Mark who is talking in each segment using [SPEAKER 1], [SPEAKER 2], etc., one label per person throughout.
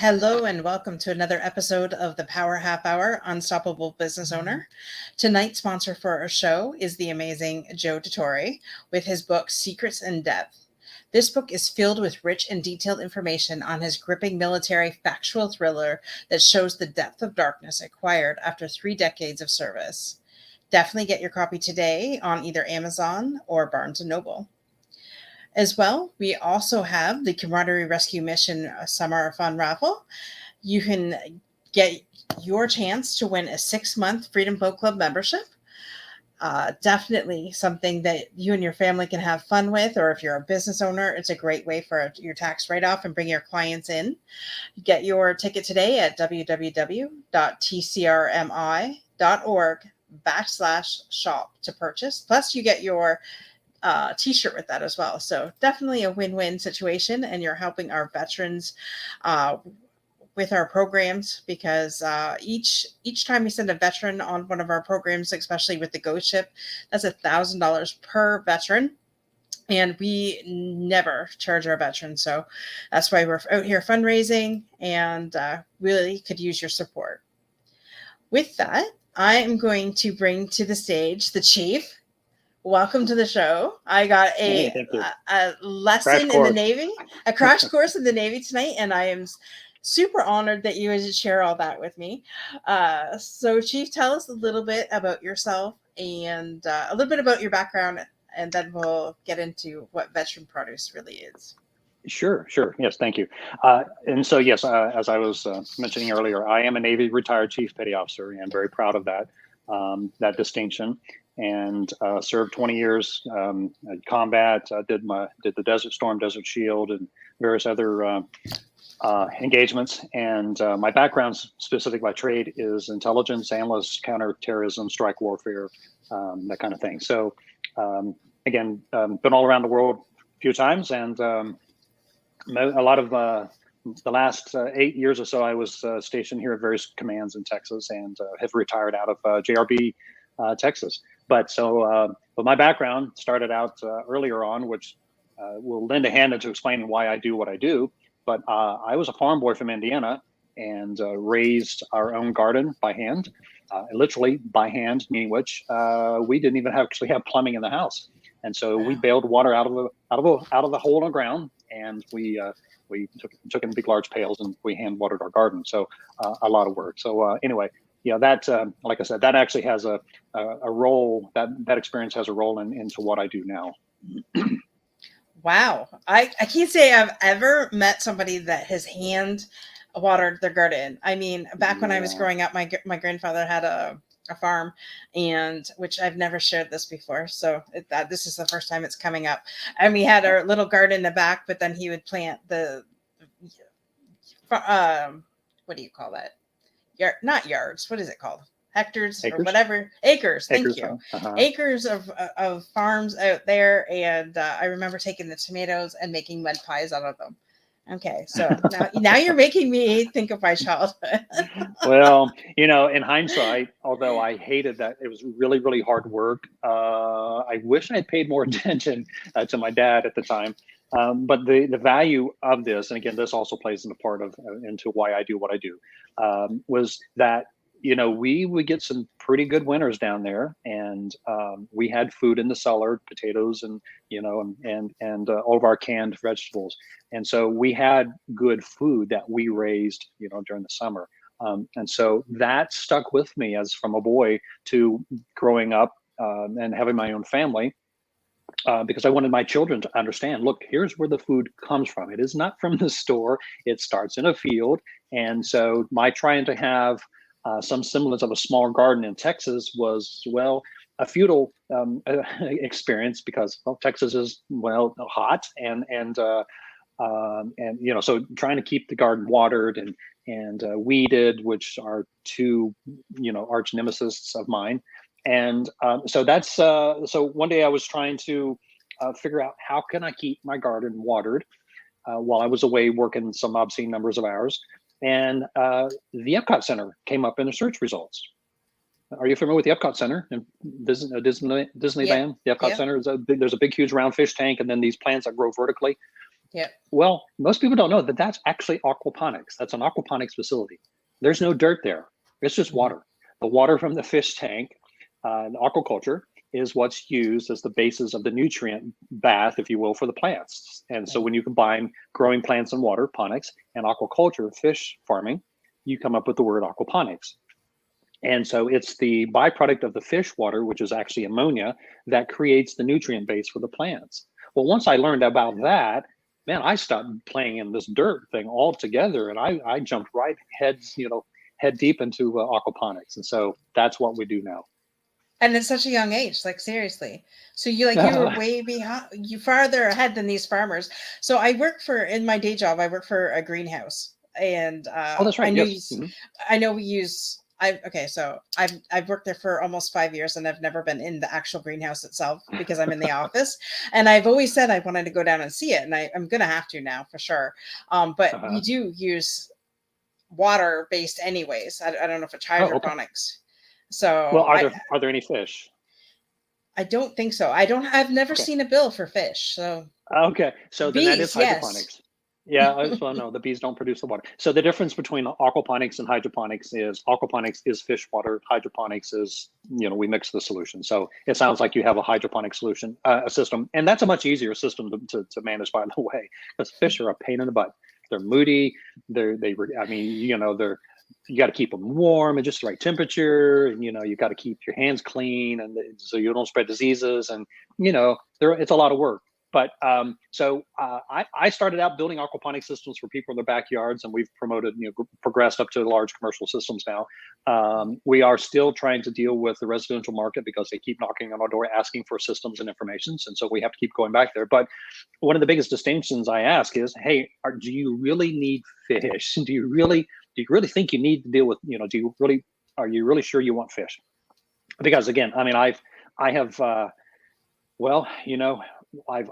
[SPEAKER 1] Hello and welcome to another episode of the Power Half Hour Unstoppable Business Owner. Tonight's sponsor for our show is the amazing Joe Dottore with his book Secrets in Depth. This book is filled with rich and detailed information on his gripping military factual thriller that shows the depth of darkness acquired after 3 decades of service. Definitely get your copy today on either Amazon or Barnes & Noble. As well, we also have the Camaraderie Rescue Mission Summer Fun Raffle. You can get your chance to win a 6-month Freedom Boat Club membership. Definitely something that you and your family can have fun with, or if you're a business owner, it's a great way for your tax write-off and bring your clients in. Get your ticket today at www.tcrmi.org/shop to purchase. Plus, you get your t-shirt with that as well. So definitely a win-win situation, and you're helping our veterans with our programs because each time we send a veteran on one of our programs, especially with the Ghost Ship, that's $1,000 per veteran. And we never charge our veterans. So that's why we're out here fundraising and really could use your support. With that, I am going to bring to the stage the Chief. Welcome to the show. I got a lesson in the Navy, a crash course in the Navy tonight, and I am super honored that you would share all that with me. So, Chief, tell us a little bit about yourself and a little bit about your background, and then we'll get into what veteran produce really is.
[SPEAKER 2] Sure. Yes, thank you. And so, yes, as I was mentioning earlier, I am a Navy retired Chief Petty Officer, and I'm very proud of that distinction. And served 20 years at combat. Did the Desert Storm, Desert Shield, and various other engagements. And my background, specific by trade, is intelligence, analyst, counterterrorism, strike warfare, that kind of thing. So again, been all around the world a few times, and a lot of the last 8 years or so, I was stationed here at various commands in Texas, and have retired out of JRB, Texas. But my background started out earlier on, which will lend a hand into explaining why I do what I do. But I was a farm boy from Indiana and raised our own garden by hand, literally by hand, meaning which we didn't even actually have plumbing in the house, and so we bailed water out of the hole in the ground, and we took in big large pails and we hand watered our garden. So a lot of work. So anyway. That, like I said, that actually has a role, that experience has a role into what I do now.
[SPEAKER 1] Wow. I can't say I've ever met somebody that has hand watered their garden. I mean, back when I was growing up, my grandfather had a farm, and which I've never shared this before. So this is the first time it's coming up. And we had our little garden in the back, but then he would plant what do you call that? Not yards. What is it called? Hectares or whatever. Acres. Thank you. Acres of farms out there, and I remember taking the tomatoes and making mud pies out of them. Okay, so now you're making me think of my childhood.
[SPEAKER 2] Well, in hindsight, although I hated that, it was really, really hard work. I wish I had paid more attention to my dad at the time. But the value of this, and again, this also plays into why I do what I do, was that, we would get some pretty good winters down there, and we had food in the cellar, potatoes and all of our canned vegetables. And so we had good food that we raised, during the summer. And so that stuck with me as from a boy to growing up and having my own family. Because I wanted my children to understand, look, here's where the food comes from. It is not from the store. It starts in a field. And so my trying to have some semblance of a small garden in Texas was, a futile experience because, Texas is, hot and so trying to keep the garden watered and weeded, which are two, arch nemesis of mine. And so that's so one day I was trying to figure out how can I keep my garden watered while I was away working some obscene numbers of hours. And the Epcot Center came up in the search results. Are you familiar with the Epcot Center in Disneyland? The Epcot Center is there's a big, huge round fish tank, and then these plants that grow vertically.
[SPEAKER 1] Yep.
[SPEAKER 2] Well, most people don't know that that's actually aquaponics. That's an aquaponics facility. There's no dirt there. It's just
[SPEAKER 1] Mhm.
[SPEAKER 2] water. The water from the fish tank, the aquaculture, is what's used as the basis of the nutrient bath, if you will, for the plants. And so
[SPEAKER 1] Right.
[SPEAKER 2] when you combine growing plants and water, ponics, and aquaculture, fish farming, you come up with the word aquaponics. And so it's the byproduct of the fish water, which is actually ammonia, that creates the nutrient base for the plants. Well, once I learned about that, man, I stopped playing in this dirt thing altogether, and I jumped right head deep into aquaponics, and so that's what we do now.
[SPEAKER 1] And at such a young age, like seriously. So you were way behind, you farther ahead than these farmers. So I work for in my day job. I work for a greenhouse, and
[SPEAKER 2] Oh, that's right. Yes. Hmm.
[SPEAKER 1] I know we use. I okay. So I've worked there for almost 5 years, and I've never been in the actual greenhouse itself because I'm in the office. And I've always said I wanted to go down and see it, and I'm gonna have to now for sure. But we
[SPEAKER 2] Uh-huh.
[SPEAKER 1] do use water based anyways. I don't know if it's
[SPEAKER 2] Oh, okay.
[SPEAKER 1] hydroponics.
[SPEAKER 2] Well,
[SPEAKER 1] So
[SPEAKER 2] are there any fish?
[SPEAKER 1] I don't think so. I've never
[SPEAKER 2] Okay.
[SPEAKER 1] seen a bill for fish. So
[SPEAKER 2] Okay, so then that is
[SPEAKER 1] bees, yes.
[SPEAKER 2] hydroponics. Yeah, well, no, the bees don't produce the water. So the difference between aquaponics and hydroponics is aquaponics is fish water. Hydroponics is, we mix the solution. So it sounds like you have a hydroponic solution, a system, and that's a much easier system to manage, by the way, because fish are a pain in the butt. They're moody. I mean, you got to keep them warm and just the right temperature, and you got to keep your hands clean, and so you don't spread diseases, and it's a lot of work. But I started out building aquaponic systems for people in their backyards, and we've progressed up to large commercial systems now. We are still trying to deal with the residential market because they keep knocking on our door asking for systems and information, and so we have to keep going back there. But one of the biggest distinctions I ask is, hey, do you really need fish? Do you really think you need to deal with, are you really sure you want fish? Because again, I mean, I have, well,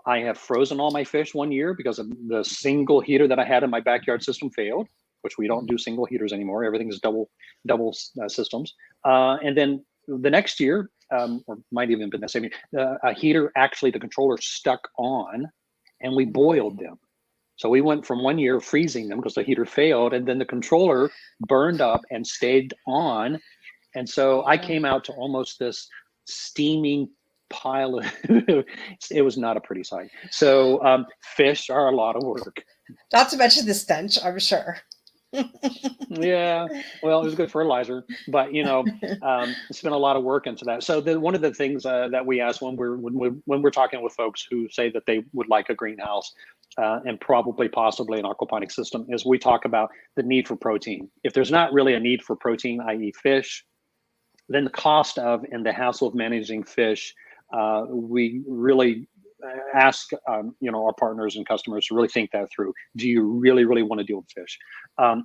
[SPEAKER 2] I have frozen all my fish one year because of the single heater that I had in my backyard system failed, which we don't do single heaters anymore. Everything is double systems. And then the next year, or might even been the same year, a heater, actually the controller stuck on, and we boiled them. So we went from 1 year freezing them because the heater failed, and then the controller burned up and stayed on. And so I
[SPEAKER 1] Oh,
[SPEAKER 2] came out to almost this steaming pile of, it was not a pretty sight. So fish are a lot of work.
[SPEAKER 1] not to mention the stench, I'm sure.
[SPEAKER 2] Yeah, well, it was good fertilizer, but spent a lot of work into that. So one of the things that we ask when we're talking with folks who say that they would like a greenhouse and probably possibly an aquaponic system is we talk about the need for protein. If there's not really a need for protein, i.e., fish, then the cost of and the hassle of managing fish, we really ask our partners and customers to really think that through. Do you really, really want to deal with fish?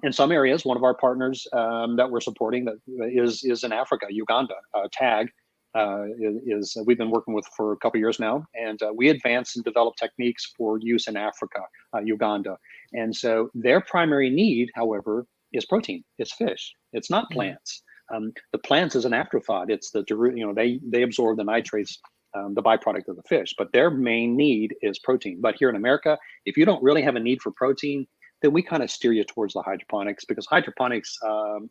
[SPEAKER 2] In some areas, one of our partners that we're supporting that is in Africa, Uganda, TAG. We've been working with for a couple of years now, and we advance and develop techniques for use in Africa, Uganda, and so their primary need, however, is protein. It's fish. It's not plants. The plants is an afterthought. It's they absorb the nitrates, the byproduct of the fish, but their main need is protein. But here in America, if you don't really have a need for protein, then we kind of steer you towards the hydroponics, because hydroponics,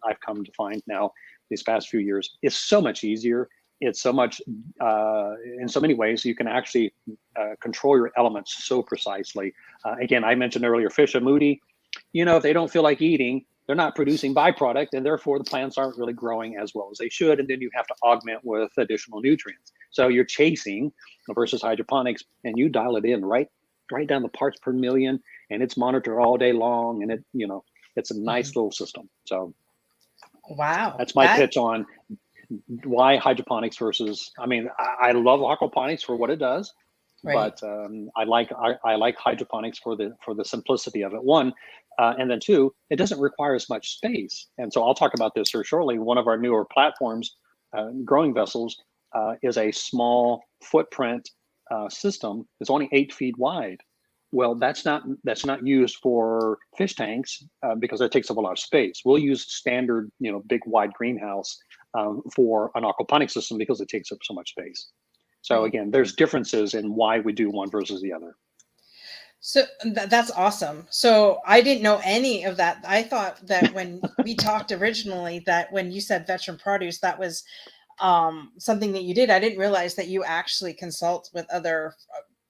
[SPEAKER 2] I've come to find now these past few years, is so much easier. It's so much, in so many ways, you can actually control your elements so precisely. Again, I mentioned earlier, fish are moody. If they don't feel like eating, they're not producing byproduct, and therefore the plants aren't really growing as well as they should. And then you have to augment with additional nutrients. So you're chasing versus hydroponics, and you dial it in right down the parts per million, and it's monitored all day long, and it's a nice little system. So
[SPEAKER 1] Wow.
[SPEAKER 2] that's my pitch on why hydroponics versus. I mean, I love aquaponics for what it does.
[SPEAKER 1] Right.
[SPEAKER 2] But I like hydroponics for the simplicity of it. One, and then two, it doesn't require as much space. And so I'll talk about this here shortly. One of our newer platforms, growing vessels, is a small footprint system. It's only 8 feet wide. Well, that's not used for fish tanks because it takes up a lot of space. We'll use standard, big wide greenhouse for an aquaponic system because it takes up so much space. So
[SPEAKER 1] Right.
[SPEAKER 2] again, there's differences in why we do one versus the other.
[SPEAKER 1] So that's awesome. So I didn't know any of that. I thought that when we talked originally, that when you said veteran produce, that was something that you did. I didn't realize that you actually consult with other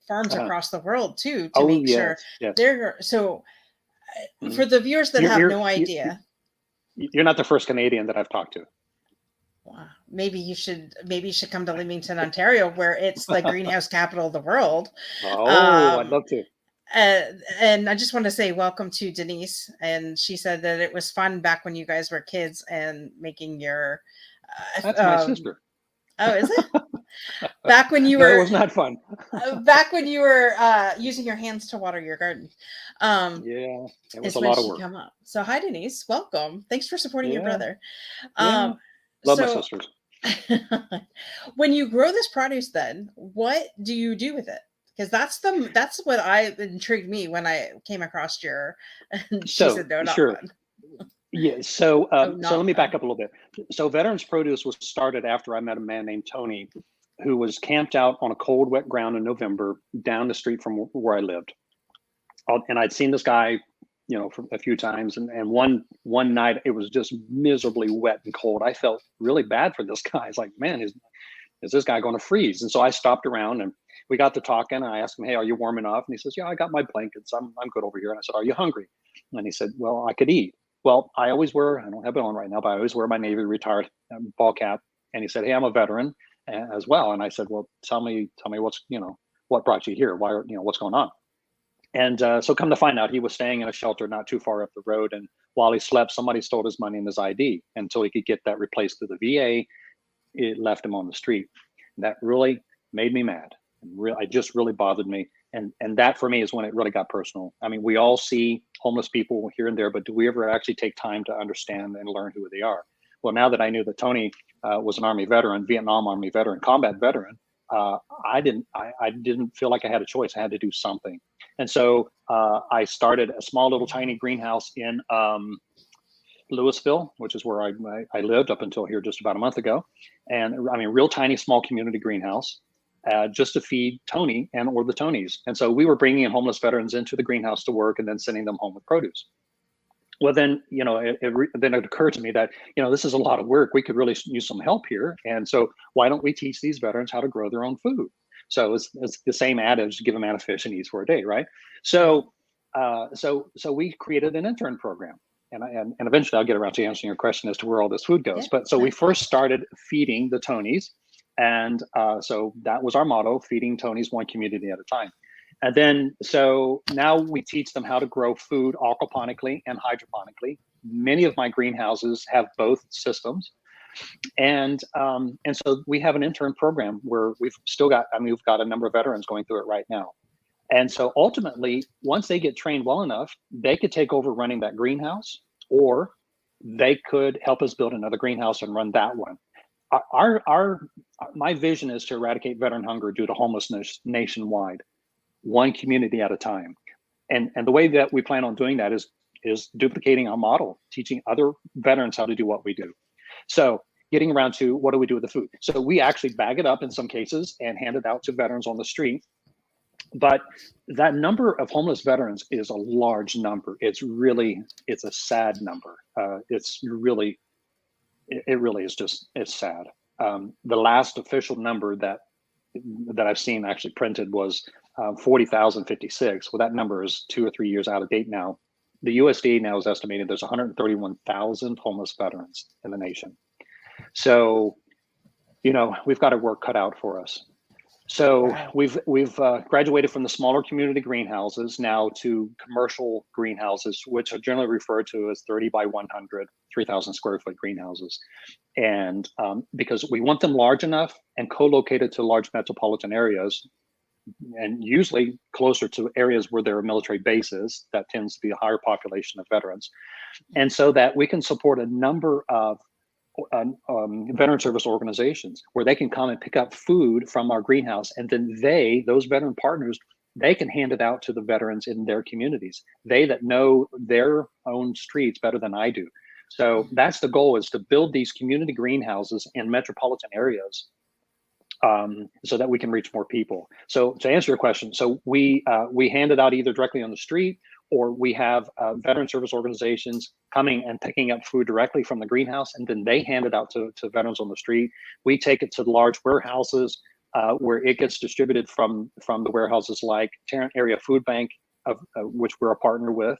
[SPEAKER 1] farms
[SPEAKER 2] Uh,
[SPEAKER 1] across the world too to
[SPEAKER 2] oh
[SPEAKER 1] make sure
[SPEAKER 2] yes, yes.
[SPEAKER 1] they're so.
[SPEAKER 2] Mhm.
[SPEAKER 1] For the viewers that
[SPEAKER 2] You're,
[SPEAKER 1] have
[SPEAKER 2] you're
[SPEAKER 1] no
[SPEAKER 2] you-
[SPEAKER 1] idea,
[SPEAKER 2] you're not the first Canadian that I've talked to.
[SPEAKER 1] wow, maybe you should come to Leamington, Ontario, where it's the greenhouse capital of the world.
[SPEAKER 2] Oh, I'd
[SPEAKER 1] Um,
[SPEAKER 2] love to.
[SPEAKER 1] and I just want to say welcome to Denise. And she said that it was fun back when you guys were kids and making your.
[SPEAKER 2] That's my sister.
[SPEAKER 1] Oh, is it back when you
[SPEAKER 2] No, it
[SPEAKER 1] were
[SPEAKER 2] was not fun.
[SPEAKER 1] using your hands to water your garden?
[SPEAKER 2] Yeah, it was
[SPEAKER 1] Is
[SPEAKER 2] a
[SPEAKER 1] when
[SPEAKER 2] lot of
[SPEAKER 1] she
[SPEAKER 2] work.
[SPEAKER 1] come up. So hi, Denise. Welcome. Thanks for supporting your
[SPEAKER 2] Yeah,
[SPEAKER 1] brother.
[SPEAKER 2] yeah.
[SPEAKER 1] Um,
[SPEAKER 2] Love my
[SPEAKER 1] so
[SPEAKER 2] sisters.
[SPEAKER 1] when you grow this produce, then what do you do with it? Because that's what I intrigued me when I came across your. And she
[SPEAKER 2] So
[SPEAKER 1] said, "No, not
[SPEAKER 2] sure.
[SPEAKER 1] fun.
[SPEAKER 2] Yeah. So
[SPEAKER 1] Oh,
[SPEAKER 2] so let
[SPEAKER 1] not
[SPEAKER 2] me back
[SPEAKER 1] fun."
[SPEAKER 2] up a little bit. So Veterans Produce was started after I met a man named Tony, who was camped out on a cold, wet ground in November down the street from where I lived. And I'd seen this guy, for a few times, and one night it was just miserably wet and cold. I felt really bad for this guy. It's like, man, is this guy going to freeze? And so I stopped around and we got to talking. And I asked him, hey, are you warm enough? And he says, yeah, I got my blankets. I'm good over here. And I said, are you hungry? And he said, well, I could eat. Well, I don't have it on right now, but I always wear my Navy retired ball cap. And he said, hey, I'm a veteran as well. And I said, well, tell me what's, what brought you here? Why, what's going on? And so come to find out, he was staying in a shelter not too far up the road. And while he slept, somebody stole his money and his ID. Until he could get that replaced through the VA, it left him on the street. That really made me mad. It just really bothered me. And that for me is when it really got personal. I mean, we all see homeless people here and there, but do we ever actually take time to understand and learn who they are? Well, now that I knew that Tony was an Army veteran, Vietnam Army veteran, combat veteran, I didn't feel like I had a choice. I had to do something. And so I started a small little tiny greenhouse in Louisville, which is where I lived up until here just about a month ago. And I mean, real tiny, small community greenhouse, just to feed Tony or the Tonys. And so we were bringing in homeless veterans into the greenhouse to work and then sending them home with produce. Well, then, then it occurred to me that, this is a lot of work. We could really use some help here. And so why don't we teach these veterans how to grow their own food? So it's the same adage, give a man a fish and he eats for a day, right? So so we created an intern program. And eventually I'll get around to answering your question as to where all this food goes.
[SPEAKER 1] Yeah.
[SPEAKER 2] But so we first started feeding the Tonys. And so that was our motto, feeding Tonys one community at a time. And then, so now we teach them how to grow food aquaponically and hydroponically. Many of my greenhouses have both systems. And so we have an intern program where we've got a number of veterans going through it right now. And so ultimately, once they get trained well enough, they could take over running that greenhouse, or they could help us build another greenhouse and run that one. My vision is to eradicate veteran hunger due to homelessness nationwide, one community at a time. And the way that we plan on doing that is duplicating our model, teaching other veterans how to do what we do. So getting around to what do we do with the food? So we actually bag it up in some cases and hand it out to veterans on the street. But that number of homeless veterans is a large number. It's a sad number. It really is it's sad. The last official number that I've seen actually printed was 40,056. Well, that number is 2 or 3 years out of date now. The USDA now is estimating there's 131,000 homeless veterans in the nation. So, we've got our work cut out for us. So
[SPEAKER 1] Wow.
[SPEAKER 2] we've graduated from the smaller community greenhouses now to commercial greenhouses, which are generally referred to as 30 by 100, 3,000 square foot greenhouses. And because we want them large enough and co-located to large metropolitan areas, and usually closer to areas where there are military bases, that tends to be a higher population of veterans. And so that we can support a number of veteran service organizations where they can come and pick up food from our greenhouse, and then those veteran partners, they can hand it out to the veterans in their communities, they that know their own streets better than I do. So that's the goal, is to build these community greenhouses in metropolitan areas so that we can reach more people. So to answer your question, so we hand it out either directly on the street, or we have veteran service organizations coming and picking up food directly from the greenhouse, and then they hand it out to veterans on the street. We take it to the large warehouses where it gets distributed from the warehouses like Tarrant Area Food Bank, of which we're a partner with,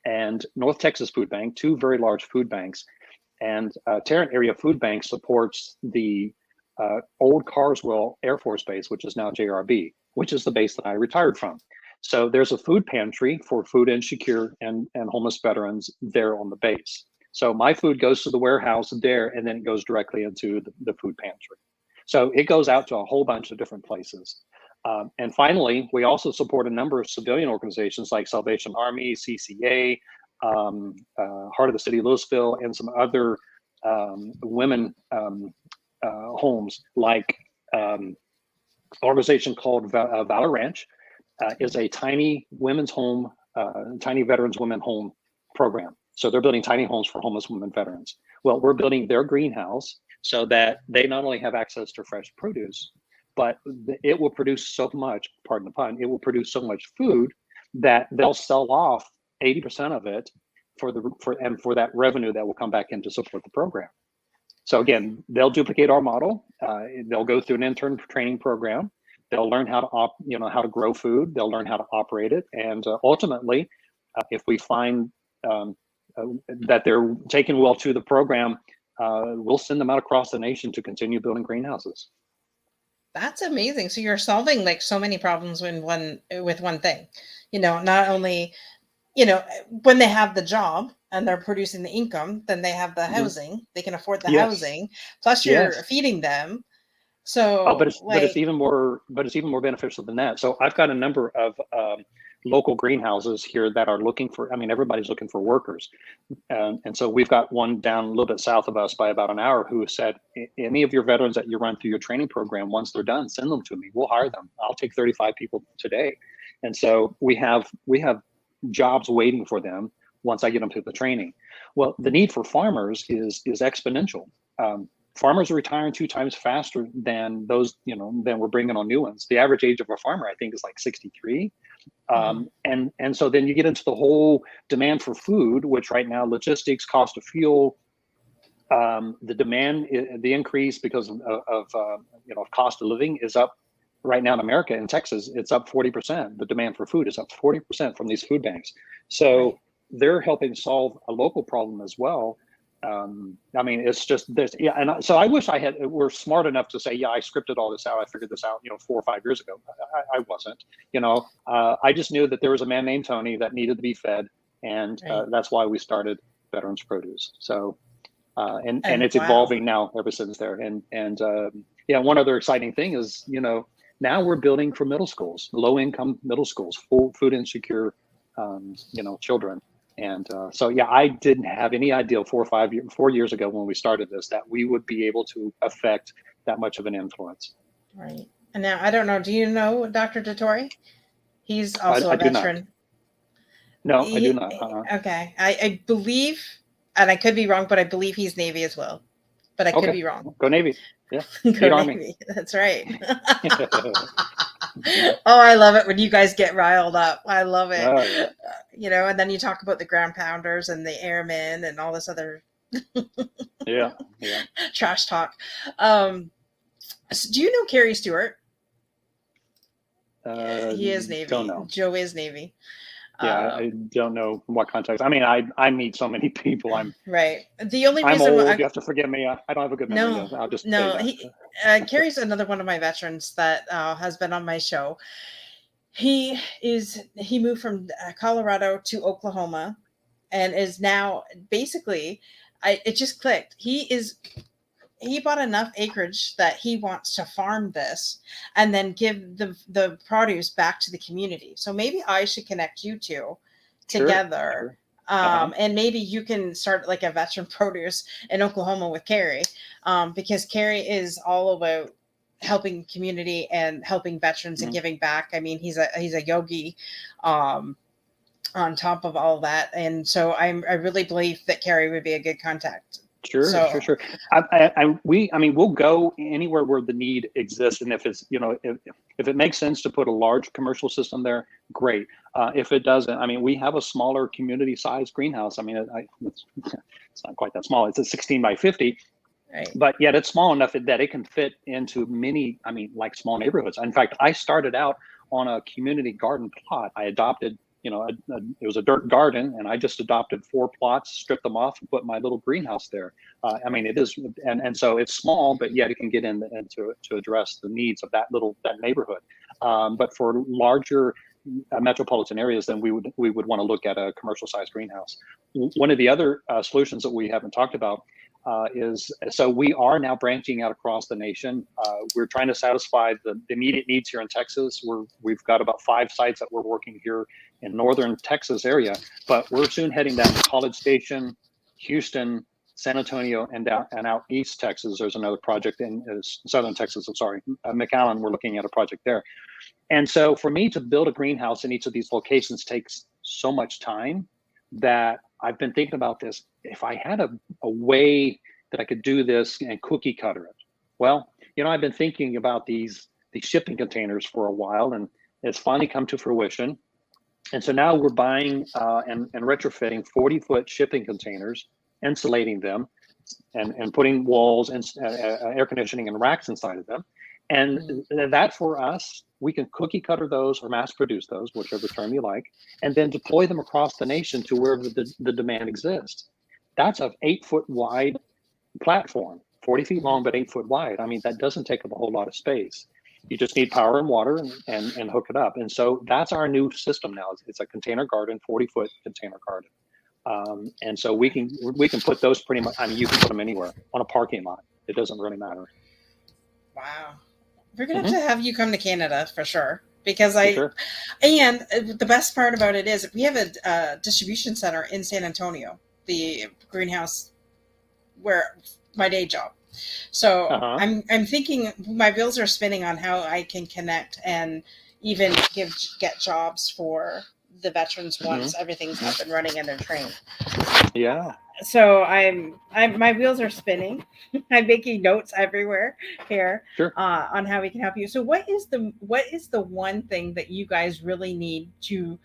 [SPEAKER 2] and North Texas Food Bank, two very large food banks. And Tarrant Area Food Bank supports the old Carswell Air Force Base, which is now JRB, which is the base that I retired from. So there's a food pantry for food insecure and homeless veterans there on the base. So my food goes to the warehouse there, and then it goes directly into the food pantry. So it goes out to a whole bunch of different places. And finally, we also support a number of civilian organizations like Salvation Army, CCA, Heart of the City of Louisville, and some other women homes, like an organization called Valor Ranch. Is a tiny women's home, tiny veterans women home program. So they're building tiny homes for homeless women veterans. Well, we're building their greenhouse so that they not only have access to fresh produce, but it will produce so much, pardon the pun, it will produce so much food that they'll sell off 80% of it for that revenue that will come back in to support the program. So again, they'll duplicate our model. They'll go through an intern training program. They'll learn how to how to grow food. They'll learn how to operate it, and ultimately, if we find that they're taken well to the program, we'll send them out across the nation to continue building greenhouses.
[SPEAKER 1] That's amazing. So you're solving like so many problems with one thing. Not only when they have the job and they're producing the income, then they have the housing. They can afford the housing. Plus, you're feeding them. So,
[SPEAKER 2] but it's even more beneficial than that. So I've got a number of local greenhouses here that are looking for. I mean, everybody's looking for workers, and so we've got one down a little bit south of us by about an hour who said, "Any of your veterans that you run through your training program, once they're done, send them to me. We'll hire them. I'll take 35 people today." And so we have jobs waiting for them once I get them through the training. Well, the need for farmers is exponential. Farmers are retiring 2 times faster than those, than we're bringing on new ones. The average age of a farmer, I think, is like 63. And so then you get into the whole demand for food, which right now, logistics, cost of fuel, the demand, the increase because of cost of living is up right now in America. In Texas, it's up 40%. The demand for food is up 40% from these food banks. So they're helping solve a local problem as well. I mean, it's just this, and so I wish we're smart enough to say, I scripted all this out. I figured this out, 4 or 5 years ago. I wasn't, I just knew that there was a man named Tony that needed to be fed, and that's why we started Veterans Produce. So, and it's evolving now ever since there. And one other exciting thing is, now we're building for middle schools, low income middle schools, food insecure, children. And so, I didn't have any idea 4 years ago when we started this that we would be able to affect that much of an influence.
[SPEAKER 1] Right. And now, I don't know, do you know Dr. Dettori? He's also a veteran.
[SPEAKER 2] No, I do not.
[SPEAKER 1] Okay. I believe, and I could be wrong, but I believe he's Navy as well. But I could be wrong.
[SPEAKER 2] Go Navy. Yeah.
[SPEAKER 1] Go Navy. That's right. Oh, I love it when you guys get riled up. I love it. Oh, yeah. And then you talk about the ground pounders and the airmen and all this other trash talk. So do you know Kerry Stewart? He is Navy.
[SPEAKER 2] Don't know.
[SPEAKER 1] Joe is Navy.
[SPEAKER 2] I don't know what context. I mean, I meet so many people. I'm
[SPEAKER 1] right. The only reason
[SPEAKER 2] I'm old. You have to forgive me. I don't have a good memory. I'll just
[SPEAKER 1] Kerry's another one of my veterans that has been on my show. He moved from Colorado to Oklahoma, and is now basically, it just clicked. He bought enough acreage that he wants to farm this and then give the produce back to the community. So maybe I should connect you two together. Sure. And maybe you can start like a veteran produce in Oklahoma with Kerry, because Kerry is all about helping community and helping veterans and giving back. I mean, he's a yogi, on top of all that. And so I really believe that Kerry would be a good contact
[SPEAKER 2] Sure,
[SPEAKER 1] So
[SPEAKER 2] sure, sure. I mean, we'll go anywhere where the need exists, and if it's, if it makes sense to put a large commercial system there, great. If it doesn't, I mean, we have a smaller community-sized greenhouse. I mean, it's not quite that small. It's a 16 by 50,
[SPEAKER 1] right.
[SPEAKER 2] but yet it's small enough that it can fit into many, I mean, like small neighborhoods. In fact, I started out on a community garden plot. I adopted, it was a dirt garden, and I just adopted 4 plots, stripped them off, and put my little greenhouse there. I mean, it is, and so it's small, but yet it can get in to address the needs of that neighborhood. But for larger metropolitan areas, then we would want to look at a commercial sized greenhouse. One of the other solutions that we haven't talked about is, so we are now branching out across the nation. We're trying to satisfy the immediate needs here in Texas. We've got about 5 sites that we're working here in northern Texas area, but we're soon heading down to College Station, Houston, San Antonio, and out east Texas. There's another project in southern Texas. I'm sorry, McAllen. We're looking at a project there. And so for me to build a greenhouse in each of these locations takes so much time that I've been thinking about this. If I had a way that I could do this and cookie cutter it, well, I've been thinking about these shipping containers for a while, and it's finally come to fruition. And so now we're buying and retrofitting 40-foot shipping containers, insulating them, and putting walls and air conditioning and racks inside of them. And that, for us, we can cookie cutter those or mass produce those, whichever term you like, and then deploy them across the nation to wherever the demand exists. That's an 8-foot wide platform, 40 feet long, but 8 foot wide. I mean, that doesn't take up a whole lot of space. You just need power and water and hook it up. And so that's our new system now. It's a container garden, 40-foot container garden. And so we can put those pretty much, I mean, you can put them anywhere on a parking lot. It doesn't really matter.
[SPEAKER 1] Wow. We're going to have you come to Canada for sure, because
[SPEAKER 2] Sure.
[SPEAKER 1] And the best part about it is we have a distribution center in San Antonio, the greenhouse where my day job. So I'm thinking my wheels are spinning on how I can connect and even get jobs for the veterans once everything's up and running and they're trained.
[SPEAKER 2] Yeah.
[SPEAKER 1] So my wheels are spinning. I'm making notes everywhere here on how we can help you. So what is the one thing that you guys really need to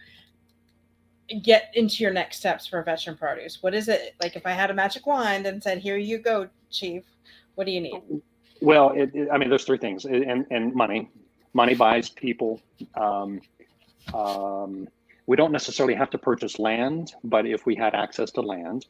[SPEAKER 1] get into your next steps for veteran produce? What is it? Like, if I had a magic wand and said, "Here you go, Chief," what do you need?
[SPEAKER 2] Well, I mean, there's 3 things, and money. Money buys people. We don't necessarily have to purchase land, but if we had access to land,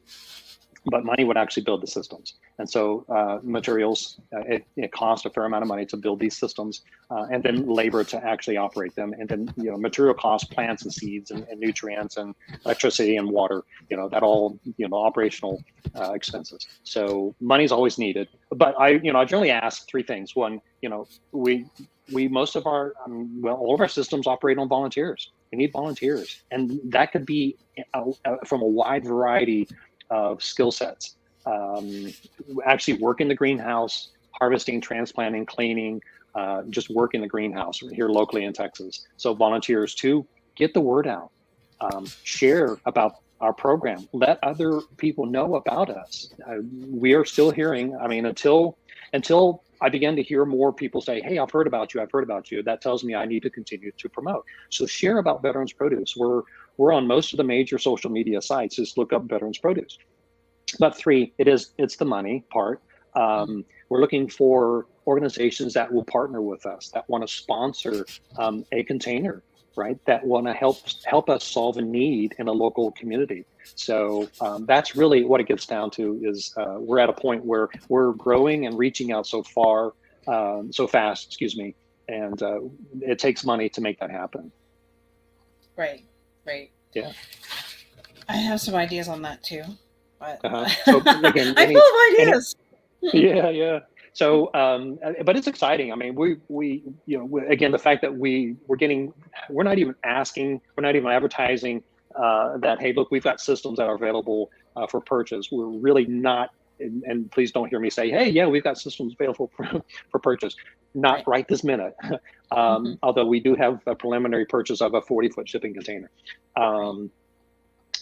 [SPEAKER 2] but money would actually build the systems. And so materials, it costs a fair amount of money to build these systems, and then labor to actually operate them. And then, material costs, plants and seeds and nutrients and electricity and water, that all, operational expenses. So money's always needed. But I generally ask 3 things. One, we most of our, all of our systems operate on volunteers. We need volunteers. And that could be from a wide variety of skill sets. Actually work in the greenhouse, harvesting, transplanting, cleaning, just work in the greenhouse here locally in Texas. So volunteers. 2, get the word out. Share about our program. Let other people know about us. We are still hearing, I mean, until I begin to hear more people say, "Hey, I've heard about you. That tells me I need to continue to promote." So share about Veterans Produce. We're on most of the major social media sites. Just look up Veterans Produce. But 3, it's the money part. We're looking for organizations that will partner with us, that want to sponsor a container, right? That want to help us solve a need in a local community. So that's really what it gets down to. Is we're at a point where we're growing and reaching out so fast, and it takes money to make that happen.
[SPEAKER 1] Right.
[SPEAKER 2] Yeah.
[SPEAKER 1] I have some ideas on that too, but
[SPEAKER 2] so again,
[SPEAKER 1] I'm full of ideas.
[SPEAKER 2] Yeah. So, but it's exciting. I mean, we again, the fact that we're not even advertising that, hey, look, we've got systems that are available for purchase. We're really not, and please don't hear me say, hey, yeah, we've got systems available for purchase. Not right this minute. Although we do have a preliminary purchase of a 40-foot shipping container.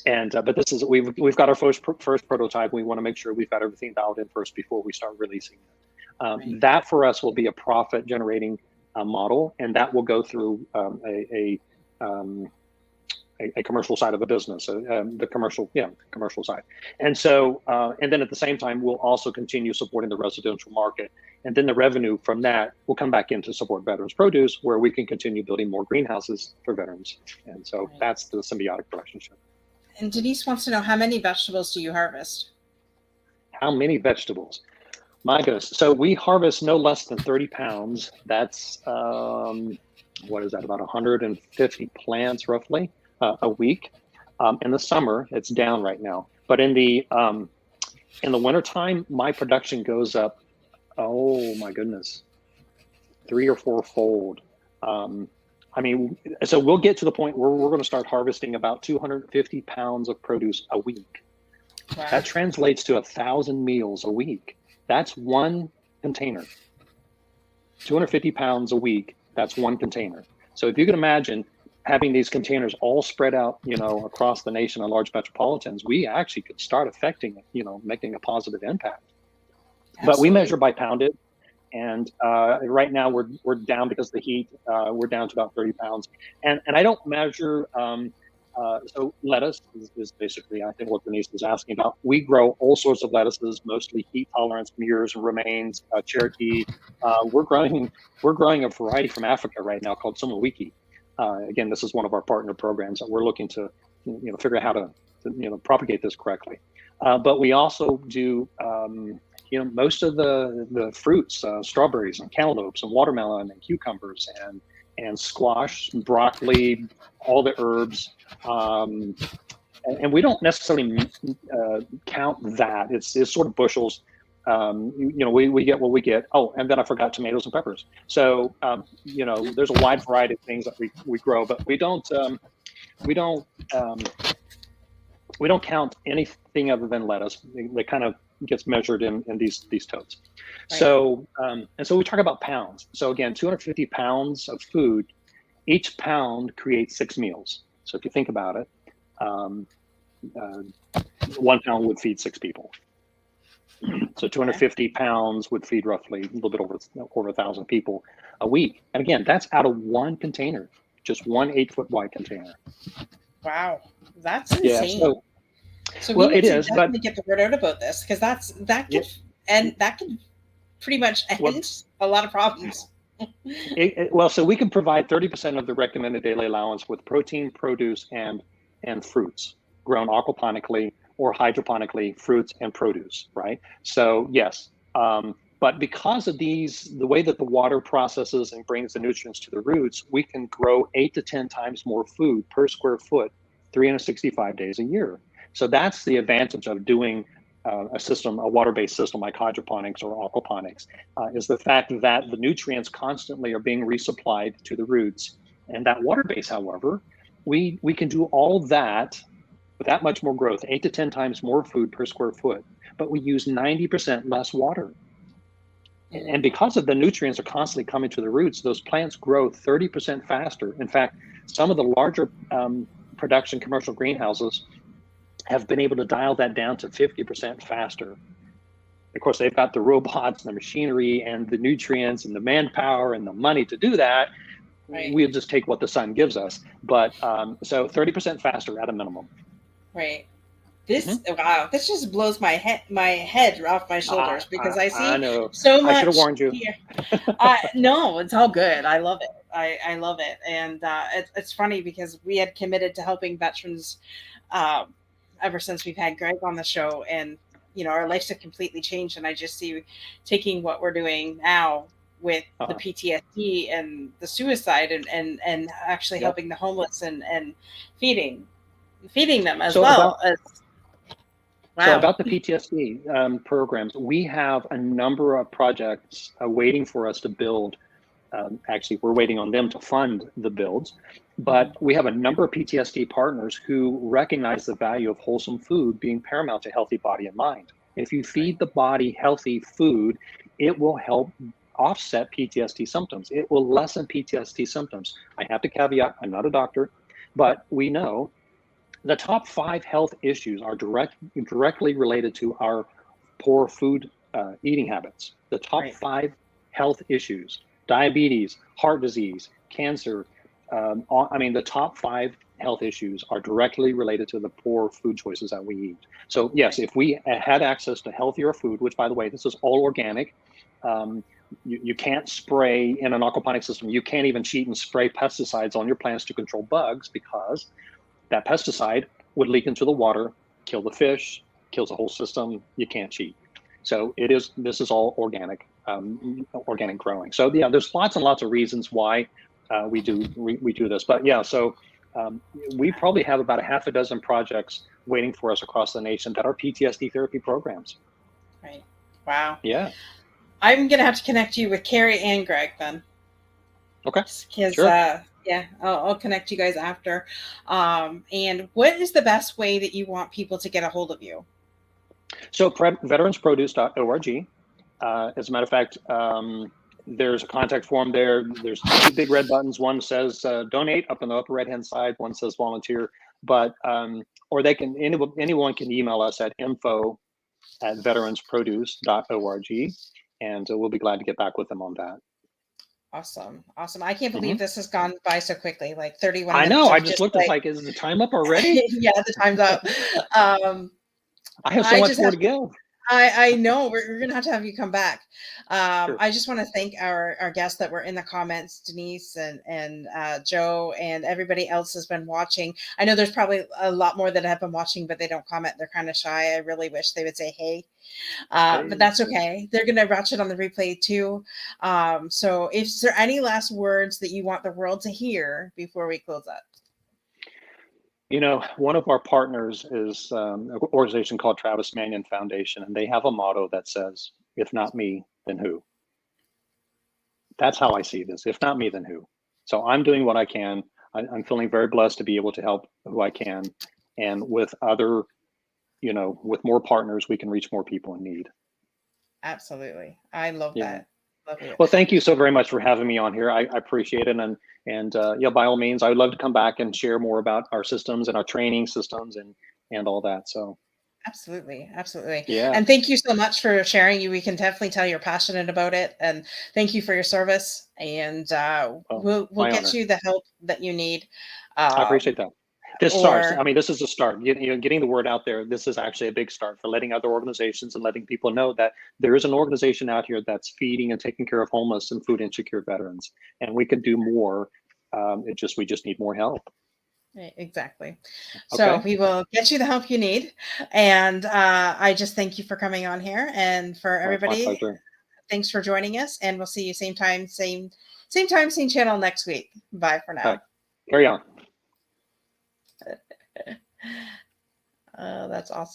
[SPEAKER 2] But this is we've got our first prototype. We want to make sure we've got everything dialed in first before we start releasing it.
[SPEAKER 1] Right.
[SPEAKER 2] That for us will be a profit generating model, and that will go through a commercial side of the business, the commercial side. And so, and then at the same time, we'll also continue supporting the residential market. And then the revenue from that will come back in to support veterans produce, where we can continue building more greenhouses for veterans. And so that's the symbiotic relationship.
[SPEAKER 1] And Denise wants to know, how many vegetables do you harvest?
[SPEAKER 2] How many vegetables? My goodness. So we harvest no less than 30 pounds. That's, what is that, about 150 plants roughly a week. In the summer, it's down right now. But in the wintertime, my production goes up, oh my goodness, 3 or 4 fold. I mean, so we'll get to the point where we're going to start harvesting about 250 pounds of produce a week.
[SPEAKER 1] Wow.
[SPEAKER 2] That translates to 1,000 meals a week. That's one container. 250 pounds a week, that's one container. So if you can imagine having these containers all spread out, across the nation in large metropolitans, we actually could start affecting, making a positive impact. Absolutely. But we measure by poundage. And right now we're down because of the heat. We're down to about 30 pounds. And I don't measure, so lettuce is basically, I think, what Denise was asking about. We grow all sorts of lettuces, mostly heat tolerance, Mears and romaines, Cherokee. We're growing a variety from Africa right now called Sumawiki. Again, this is one of our partner programs that we're looking to, figure out how to propagate this correctly. But we also do, most of the fruits, strawberries and cantaloupes and watermelon and cucumbers and squash, broccoli, all the herbs. And we don't necessarily count that. It's sort of bushels. We get what we get. Oh, and then I forgot tomatoes and peppers. So, there's a wide variety of things that we grow, but we don't count anything other than lettuce. It kind of gets measured in these totes. Right. So, and so we talk about pounds. So again, 250 pounds of food, each pound creates 6 meals. So if you think about it, 1 pound would feed 6 people. So 250 pounds would feed roughly a little bit over 1,000 people a week. And again, that's out of one container, just one 8-foot wide container.
[SPEAKER 1] Wow, that's insane.
[SPEAKER 2] Yeah,
[SPEAKER 1] so we need to definitely get the word out about this, because that can pretty much end a lot of problems.
[SPEAKER 2] So we can provide 30% of the recommended daily allowance with protein, produce, and fruits grown aquaponically or hydroponically, fruits and produce, right? So yes, but because of the way that the water processes and brings the nutrients to the roots, we can grow 8 to 10 times more food per square foot, 365 days a year. So that's the advantage of doing a water-based system like hydroponics or aquaponics, is the fact that the nutrients constantly are being resupplied to the roots. And that water base, however, we can do all that with that much more growth, 8 to 10 times more food per square foot, but we use 90% less water. And because of the nutrients are constantly coming to the roots, those plants grow 30% faster. In fact, some of the larger production commercial greenhouses have been able to dial that down to 50% faster. Of course, they've got the robots and the machinery and the nutrients and the manpower and the money to do that. Right. We'll just take what the sun gives us. But so 30% faster at a minimum.
[SPEAKER 1] Right. Wow, this just blows my head off my shoulders, because I see so much.
[SPEAKER 2] I should have warned you.
[SPEAKER 1] Here. No, it's all good. I love it. I love it. And it's funny because we had committed to helping veterans ever since we've had Greg on the show, and our lives have completely changed. And I just see taking what we're doing now with the PTSD and the suicide and actually helping the homeless and feeding them as well. Wow.
[SPEAKER 2] So about the PTSD programs, we have a number of projects waiting for us to build. Actually, we're waiting on them to fund the builds, but we have a number of PTSD partners who recognize the value of wholesome food being paramount to healthy body and mind. If you feed the body healthy food, it will help offset PTSD symptoms. It will lessen PTSD symptoms. I have to caveat, I'm not a doctor, but we know the top 5 health issues are directly related to our poor food eating habits. The top
[SPEAKER 1] Right.
[SPEAKER 2] 5 health issues: diabetes, heart disease, cancer. The top 5 health issues are directly related to the poor food choices that we eat. So yes, if we had access to healthier food, which by the way, this is all organic. You can't spray in an aquaponic system. You can't even cheat and spray pesticides on your plants to control bugs, because that pesticide would leak into the water, kill the fish, kills the whole system. You can't cheat. So this is all organic, organic growing. So yeah, there's lots and lots of reasons why we do this. But yeah, so we probably have about a half a dozen projects waiting for us across the nation that are PTSD therapy programs.
[SPEAKER 1] Right. Wow.
[SPEAKER 2] Yeah.
[SPEAKER 1] I'm gonna have to connect you with Carrie and Greg then.
[SPEAKER 2] Okay.
[SPEAKER 1] Because
[SPEAKER 2] Sure.
[SPEAKER 1] yeah, I'll connect you guys after. And what is the best way that you want people to get a hold of you?
[SPEAKER 2] So veteransproduce.org. As a matter of fact, there's a contact form there. There's 2 big red buttons. One says donate up in the upper right hand side. One says volunteer. But or anyone can email us at info@veteransproduce.org, and we'll be glad to get back with them on that.
[SPEAKER 1] Awesome. I can't believe
[SPEAKER 2] Mm-hmm.
[SPEAKER 1] this has gone by so quickly. Like 31
[SPEAKER 2] I
[SPEAKER 1] minutes.
[SPEAKER 2] know. I just looked. It's like, is the time up already?
[SPEAKER 1] Yeah, the time's up.
[SPEAKER 2] I have so much more to give.
[SPEAKER 1] I know we're gonna have you come back.
[SPEAKER 2] Sure.
[SPEAKER 1] I just want to thank our guests that were in the comments, Denise and Joe, and everybody else has been watching. I know there's probably a lot more that have been watching, but they don't comment. They're kind of shy. I really wish they would say hey, but that's okay. They're gonna watch it on the replay too. So, is there any last words that you want the world to hear before we close up?
[SPEAKER 2] You know, one of our partners is an organization called Travis Manion Foundation, and they have a motto that says, "If not me, then who?" That's how I see this. If not me, then who? So I'm doing what I can. I'm feeling very blessed to be able to help who I can, and with other, with more partners, we can reach more people in need.
[SPEAKER 1] Absolutely, I love
[SPEAKER 2] Yeah.
[SPEAKER 1] that. Love it.
[SPEAKER 2] Well, thank you so very much for having me on here. I appreciate it, and yeah, by all means, I would love to come back and share more about our systems and our training systems and all that. So
[SPEAKER 1] Absolutely.
[SPEAKER 2] yeah.
[SPEAKER 1] And thank you so much for sharing. We can definitely tell you're passionate about it. And thank you for your service. And we'll get
[SPEAKER 2] honor.
[SPEAKER 1] you the help that you need.
[SPEAKER 2] I appreciate that. This is a start. Getting the word out there. This is actually a big start for letting other organizations and letting people know that there is an organization out here that's feeding and taking care of homeless and food insecure veterans, and we can do more. We just need more help.
[SPEAKER 1] Exactly. So
[SPEAKER 2] Okay.
[SPEAKER 1] we will get you the help you need. And I just thank you for coming on here. And for everybody,
[SPEAKER 2] My pleasure.
[SPEAKER 1] thanks for joining us. And we'll see you same time, same channel next week. Bye for now.
[SPEAKER 2] Right. Carry on.
[SPEAKER 1] That's awesome.